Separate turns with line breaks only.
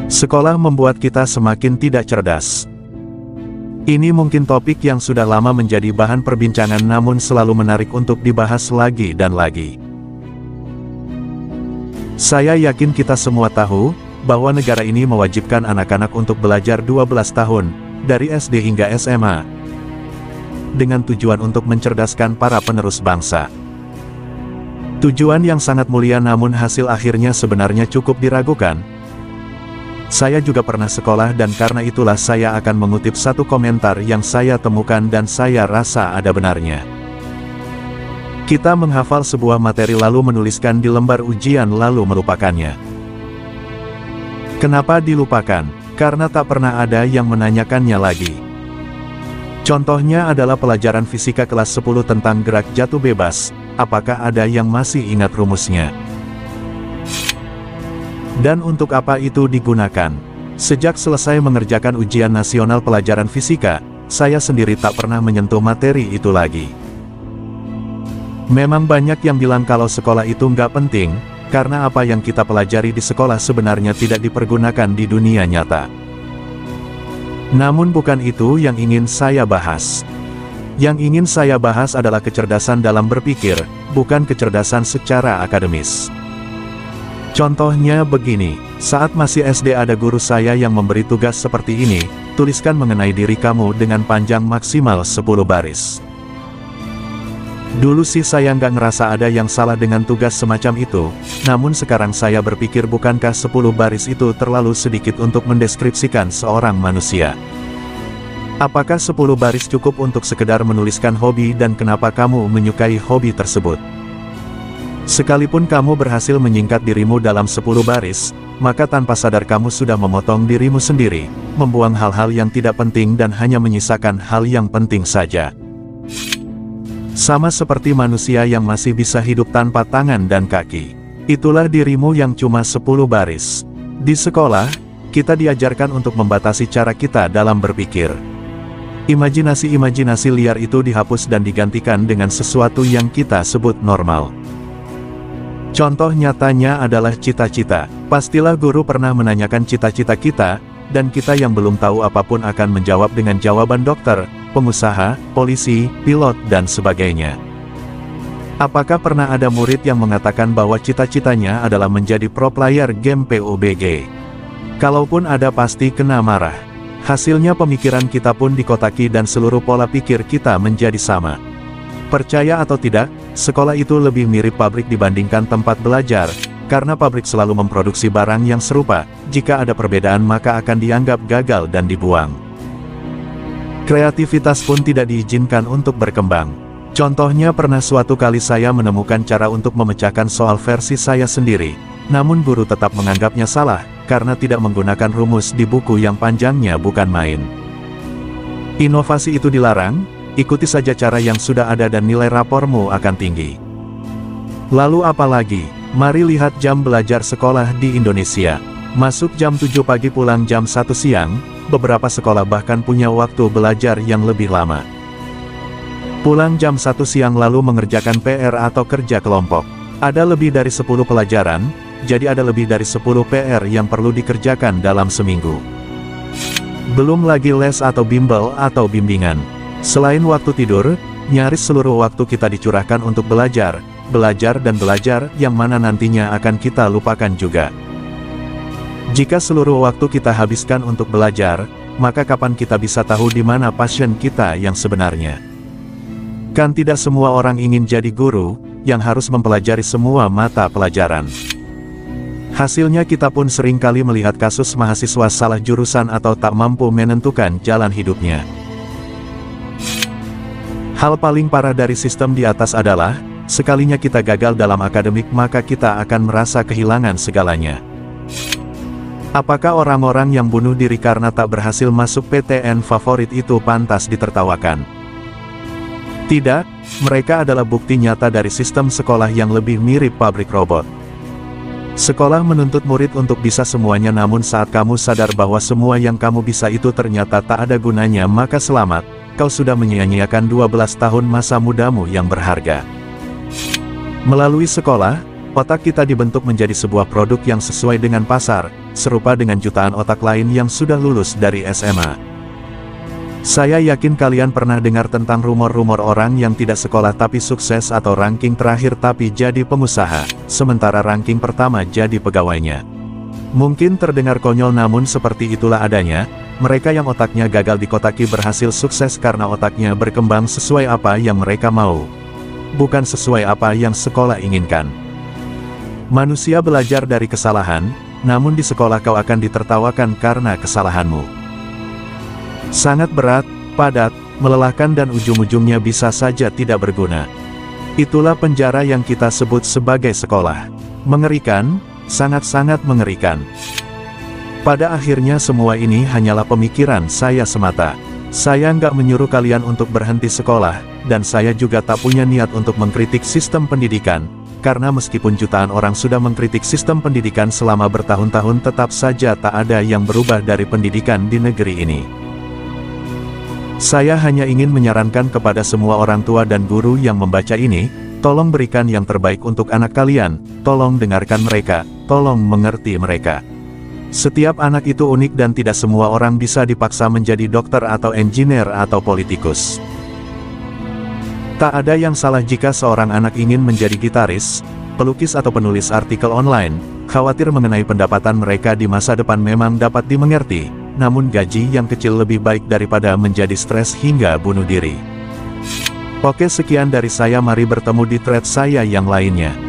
Sekolah membuat kita semakin tidak cerdas. Ini mungkin topik yang sudah lama menjadi bahan perbincangan namun selalu menarik untuk dibahas lagi dan lagi. Saya yakin kita semua tahu, bahwa negara ini mewajibkan anak-anak untuk belajar 12 tahun, dari SD hingga SMA, dengan tujuan untuk mencerdaskan para penerus bangsa. Tujuan yang sangat mulia namun hasil akhirnya sebenarnya cukup diragukan. Saya juga pernah sekolah dan karena itulah saya akan mengutip satu komentar yang saya temukan dan saya rasa ada benarnya. Kita menghafal sebuah materi lalu menuliskan di lembar ujian lalu melupakannya. Kenapa dilupakan? Karena tak pernah ada yang menanyakannya lagi. Contohnya adalah pelajaran fisika kelas 10 tentang gerak jatuh bebas, apakah ada yang masih ingat rumusnya? Dan untuk apa itu digunakan? Sejak selesai mengerjakan ujian nasional pelajaran fisika, saya sendiri tak pernah menyentuh materi itu lagi. Memang banyak yang bilang kalau sekolah itu nggak penting, karena apa yang kita pelajari di sekolah sebenarnya tidak dipergunakan di dunia nyata. Namun bukan itu yang ingin saya bahas. Yang ingin saya bahas adalah kecerdasan dalam berpikir, bukan kecerdasan secara akademis. Contohnya begini, saat masih SD ada guru saya yang memberi tugas seperti ini, tuliskan mengenai diri kamu dengan panjang maksimal 10 baris. Dulu sih saya nggak ngerasa ada yang salah dengan tugas semacam itu, namun sekarang saya berpikir bukankah 10 baris itu terlalu sedikit untuk mendeskripsikan seorang manusia? Apakah 10 baris cukup untuk sekedar menuliskan hobi dan kenapa kamu menyukai hobi tersebut? Sekalipun kamu berhasil menyingkat dirimu dalam 10 baris, maka tanpa sadar kamu sudah memotong dirimu sendiri, membuang hal-hal yang tidak penting dan hanya menyisakan hal yang penting saja. Sama seperti manusia yang masih bisa hidup tanpa tangan dan kaki. Itulah dirimu yang cuma 10 baris. Di sekolah, kita diajarkan untuk membatasi cara kita dalam berpikir. Imajinasi-imajinasi liar itu dihapus dan digantikan dengan sesuatu yang kita sebut normal. Contoh nyatanya adalah cita-cita. Pastilah guru pernah menanyakan cita-cita kita, dan kita yang belum tahu apapun akan menjawab dengan jawaban dokter, pengusaha, polisi, pilot, dan sebagainya. Apakah pernah ada murid yang mengatakan bahwa cita-citanya adalah menjadi pro player game PUBG? Kalaupun ada pasti kena marah. Hasilnya pemikiran kita pun dikotaki dan seluruh pola pikir kita menjadi sama. Percaya atau tidak, sekolah itu lebih mirip pabrik dibandingkan tempat belajar, karena pabrik selalu memproduksi barang yang serupa. Jika ada perbedaan maka akan dianggap gagal dan dibuang. Kreativitas pun tidak diizinkan untuk berkembang. Contohnya pernah suatu kali saya menemukan cara untuk memecahkan soal versi saya sendiri, namun guru tetap menganggapnya salah, karena tidak menggunakan rumus di buku yang panjangnya bukan main. Inovasi itu dilarang, ikuti saja cara yang sudah ada dan nilai rapormu akan tinggi. Lalu apa lagi? Mari lihat jam belajar sekolah di Indonesia. Masuk jam 7 pagi pulang jam 1 siang, beberapa sekolah bahkan punya waktu belajar yang lebih lama. Pulang jam 1 siang lalu mengerjakan PR atau kerja kelompok. Ada lebih dari 10 pelajaran, jadi ada lebih dari 10 PR yang perlu dikerjakan dalam seminggu. Belum lagi les atau bimbel atau bimbingan. Selain waktu tidur, nyaris seluruh waktu kita dicurahkan untuk belajar, dan belajar, yang mana nantinya akan kita lupakan juga. Jika seluruh waktu kita habiskan untuk belajar, maka kapan kita bisa tahu di mana passion kita yang sebenarnya? Kan tidak semua orang ingin jadi guru, yang harus mempelajari semua mata pelajaran. Hasilnya kita pun seringkali melihat kasus mahasiswa salah jurusan atau tak mampu menentukan jalan hidupnya. Hal paling parah dari sistem di atas adalah, sekalinya kita gagal dalam akademik maka kita akan merasa kehilangan segalanya. Apakah orang-orang yang bunuh diri karena tak berhasil masuk PTN favorit itu pantas ditertawakan? Tidak, mereka adalah bukti nyata dari sistem sekolah yang lebih mirip pabrik robot. Sekolah menuntut murid untuk bisa semuanya namun saat kamu sadar bahwa semua yang kamu bisa itu ternyata tak ada gunanya maka selamat. Kau sudah menyia-nyiakan 12 tahun masa mudamu yang berharga. Melalui sekolah, Otak kita dibentuk menjadi sebuah produk yang sesuai dengan pasar, serupa dengan jutaan otak lain yang sudah lulus dari SMA. Saya yakin kalian pernah dengar tentang rumor-rumor orang yang tidak sekolah tapi sukses atau ranking terakhir tapi jadi pengusaha, sementara ranking pertama jadi pegawainya. Mungkin terdengar konyol namun seperti itulah adanya, mereka yang otaknya gagal dikotaki berhasil sukses karena otaknya berkembang sesuai apa yang mereka mau, bukan sesuai apa yang sekolah inginkan. Manusia belajar dari kesalahan, namun di sekolah kau akan ditertawakan karena kesalahanmu. Sangat berat, padat, melelahkan dan ujung-ujungnya bisa saja tidak berguna. Itulah penjara yang kita sebut sebagai sekolah. Mengerikan, sangat-sangat mengerikan. Pada akhirnya semua ini hanyalah pemikiran saya semata. Saya nggak menyuruh kalian untuk berhenti sekolah, dan saya juga tak punya niat untuk mengkritik sistem pendidikan. Karena meskipun jutaan orang sudah mengkritik sistem pendidikan selama bertahun-tahun tetap saja tak ada yang berubah dari pendidikan di negeri ini. Saya hanya ingin menyarankan kepada semua orang tua dan guru yang membaca ini, tolong berikan yang terbaik untuk anak kalian, tolong dengarkan mereka, tolong mengerti mereka. Setiap anak itu unik dan tidak semua orang bisa dipaksa menjadi dokter atau engineer atau politikus. Tak ada yang salah jika seorang anak ingin menjadi gitaris, pelukis atau penulis artikel online. Khawatir mengenai pendapatan mereka di masa depan memang dapat dimengerti, namun gaji yang kecil lebih baik daripada menjadi stres hingga bunuh diri. Oke, sekian dari saya, mari bertemu di thread saya yang lainnya.